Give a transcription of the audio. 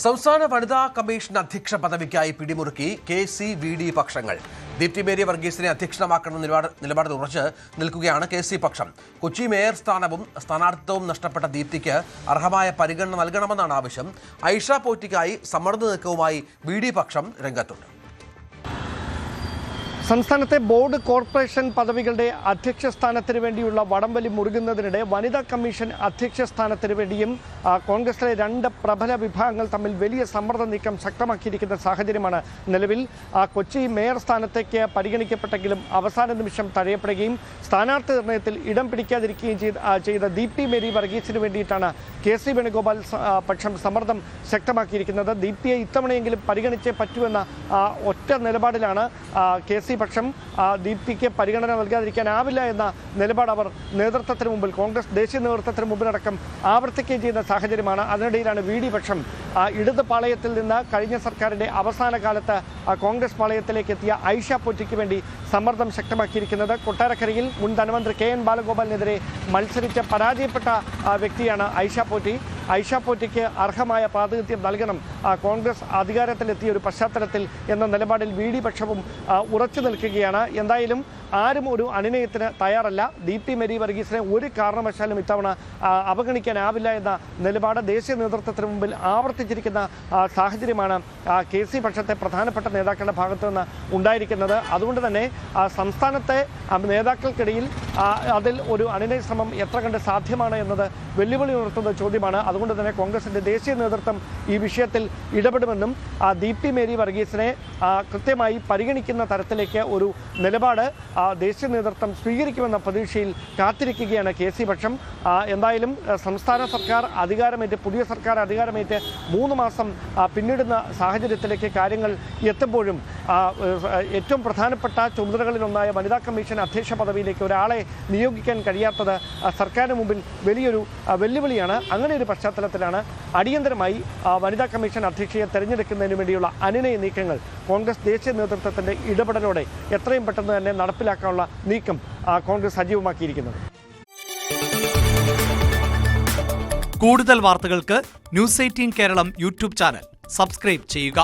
സംസ്ഥാന വനിതാ കമ്മീഷൻ അധ്യക്ഷ പദവിക്കായി പിടിമുറുക്കി KC-VD പക്ഷങ്ങൾ. ദീപ്തി മേരി വർഗീസിനെ അധ്യക്ഷമാക്കണമെന്ന നിലപാടിൽ ഉറച്ച് നിൽക്കുകയാണ് KC പക്ഷം. കൊച്ചി മേയർ സ്ഥാനവും സ്ഥാനാർത്ഥിത്വവും നഷ്ടപ്പെട്ട ദീപ്തിക്ക് അർഹമായ പരിഗണന നൽകണമെന്നാണ് ആവശ്യം. ഐഷ പോറ്റിക്കായി സമ്മർദ്ദ നീക്കവുമായി VD പക്ഷം രംഗത്തുണ്ട്. സംസ്ഥാനത്തെ ബോർഡ് കോർപ്പറേഷൻ പദവികളുടെ അധ്യക്ഷ സ്ഥാനത്തിന് വേണ്ടിയുള്ള വടംവലി മുറുകുന്നതിനിടെ വനിതാ കമ്മീഷൻ അധ്യക്ഷ സ്ഥാനത്തിന് വേണ്ടിയും കോൺഗ്രസിലെ രണ്ട് പ്രബല വിഭാഗങ്ങൾ തമ്മിൽ വലിയ സമ്മർദ്ദ നീക്കം ശക്തമാക്കിയിരിക്കുന്ന സാഹചര്യമാണ് നിലവിൽ. കൊച്ചി മേയർ സ്ഥാനത്തേക്ക് പരിഗണിക്കപ്പെട്ടെങ്കിലും അവസാന നിമിഷം തഴയപ്പെടുകയും സ്ഥാനാർത്ഥി നിർണയത്തിൽ ഇടം പിടിക്കാതിരിക്കുകയും ചെയ്ത ദീപ്തി മേരി വർഗീസിന് വേണ്ടിയിട്ടാണ് KC വേണുഗോപാൽ പക്ഷം സമ്മർദ്ദം ശക്തമാക്കിയിരിക്കുന്നത്. ദീപ്തിയെ ഇത്തവണയെങ്കിലും പരിഗണിച്ചേ പറ്റൂവെന്ന ഒറ്റ നിലപാടിലാണ് KC പക്ഷം. ദീപ്തിക്ക് പരിഗണന നൽകാതിരിക്കാനാവില്ല എന്ന നിലപാട് അവർ നേതൃത്വത്തിന് മുമ്പിൽ, കോൺഗ്രസ് ദേശീയ നേതൃത്വത്തിന് മുമ്പിലടക്കം ആവർത്തിക്കുകയും ചെയ്യുന്ന സാഹചര്യമാണ്. അതിനിടയിലാണ് VD പക്ഷം ഇടത് പാളയത്തിൽ നിന്ന് കഴിഞ്ഞ സർക്കാരിൻ്റെ അവസാന കാലത്ത് കോൺഗ്രസ് പാളയത്തിലേക്ക് എത്തിയ ഐഷ പോറ്റിക്ക് വേണ്ടി സമ്മർദ്ദം ശക്തമാക്കിയിരിക്കുന്നത്. കൊട്ടാരക്കരയിൽ മുൻ ധനമന്ത്രി KN ബാലഗോപാലിനെതിരെ മത്സരിച്ച് പരാജയപ്പെട്ട വ്യക്തിയാണ് ഐഷ പോറ്റി. ഐഷ പോറ്റിക്ക് അർഹമായ പ്രാതിനിധ്യം നൽകണം കോൺഗ്രസ് അധികാരത്തിലെത്തിയ ഒരു പശ്ചാത്തലത്തിൽ എന്ന നിലപാടിൽ VD പക്ഷവും ഉറച്ചു നിൽക്കുകയാണ്. എന്തായാലും ആരും ഒരു അനുനയത്തിന് തയ്യാറല്ല. ദീപ്തി മേരി വർഗീസിനെ ഒരു കാരണവശാലും ഇത്തവണ അവഗണിക്കാനാവില്ല എന്ന നിലപാട് ദേശീയ നേതൃത്വത്തിന് മുമ്പിൽ ആവർത്തിച്ചിരിക്കുന്ന സാഹചര്യമാണ് KC പക്ഷത്തെ പ്രധാനപ്പെട്ട നേതാക്കളുടെ ഭാഗത്തു നിന്ന് ഉണ്ടായിരിക്കുന്നത്. അതുകൊണ്ട് തന്നെ സംസ്ഥാനത്തെ നേതാക്കൾക്കിടയിൽ അതിൽ ഒരു അനുനയ ശ്രമം എത്ര കണ്ട് സാധ്യമാണ് എന്നത് വെല്ലുവിളി ഉയർത്തുന്ന ചോദ്യമാണ്. അതുകൊണ്ട് തന്നെ കോൺഗ്രസിൻ്റെ ദേശീയ നേതൃത്വം ഈ വിഷയത്തിൽ ഇടപെടുമെന്നും ദീപ്തി മേരി വർഗീസിനെ കൃത്യമായി പരിഗണിക്കുന്ന തരത്തിലേക്ക് ഒരു നിലപാട് ദേശീയ നേതൃത്വം സ്വീകരിക്കുമെന്ന പ്രതീക്ഷയിൽ കാത്തിരിക്കുകയാണ് KC പക്ഷം. എന്തായാലും സംസ്ഥാന സർക്കാർ അധികാരമേറ്റ്, പുതിയ സർക്കാർ അധികാരമേറ്റ് 3 മാസം പിന്നിടുന്ന സാഹചര്യത്തിലേക്ക് കാര്യങ്ങൾ എത്തുമ്പോഴും ഏറ്റവും പ്രധാനപ്പെട്ട ചുമതലകളിലൊന്നായ വനിതാ കമ്മീഷൻ അധ്യക്ഷ പദവിയിലേക്ക് ഒരാളെ നിയോഗിക്കാൻ കഴിയാത്തത് സർക്കാരിന് മുമ്പിൽ വലിയൊരു വെല്ലുവിളിയാണ്. അങ്ങനെ ഒരു പശ്ചാത്തലത്തിലാണ് അടിയന്തരമായി വനിതാ കമ്മീഷൻ അധ്യക്ഷയെ തെരഞ്ഞെടുക്കുന്നതിന് വേണ്ടിയുള്ള അനുനയ നീക്കങ്ങൾ കോൺഗ്രസ് ദേശീയ നേതൃത്വത്തിൻ്റെ ഇടപെടലോടെ എത്രയും പെട്ടെന്ന് തന്നെ നടപ്പിലാക്കാനുള്ള നീക്കം കോൺഗ്രസ് സജീവമാക്കിയിരിക്കുന്നത്. കൂടുതൽ വാർത്തകൾക്ക് News 18 Keralam YouTube channel subscribe ചെയ്യുക.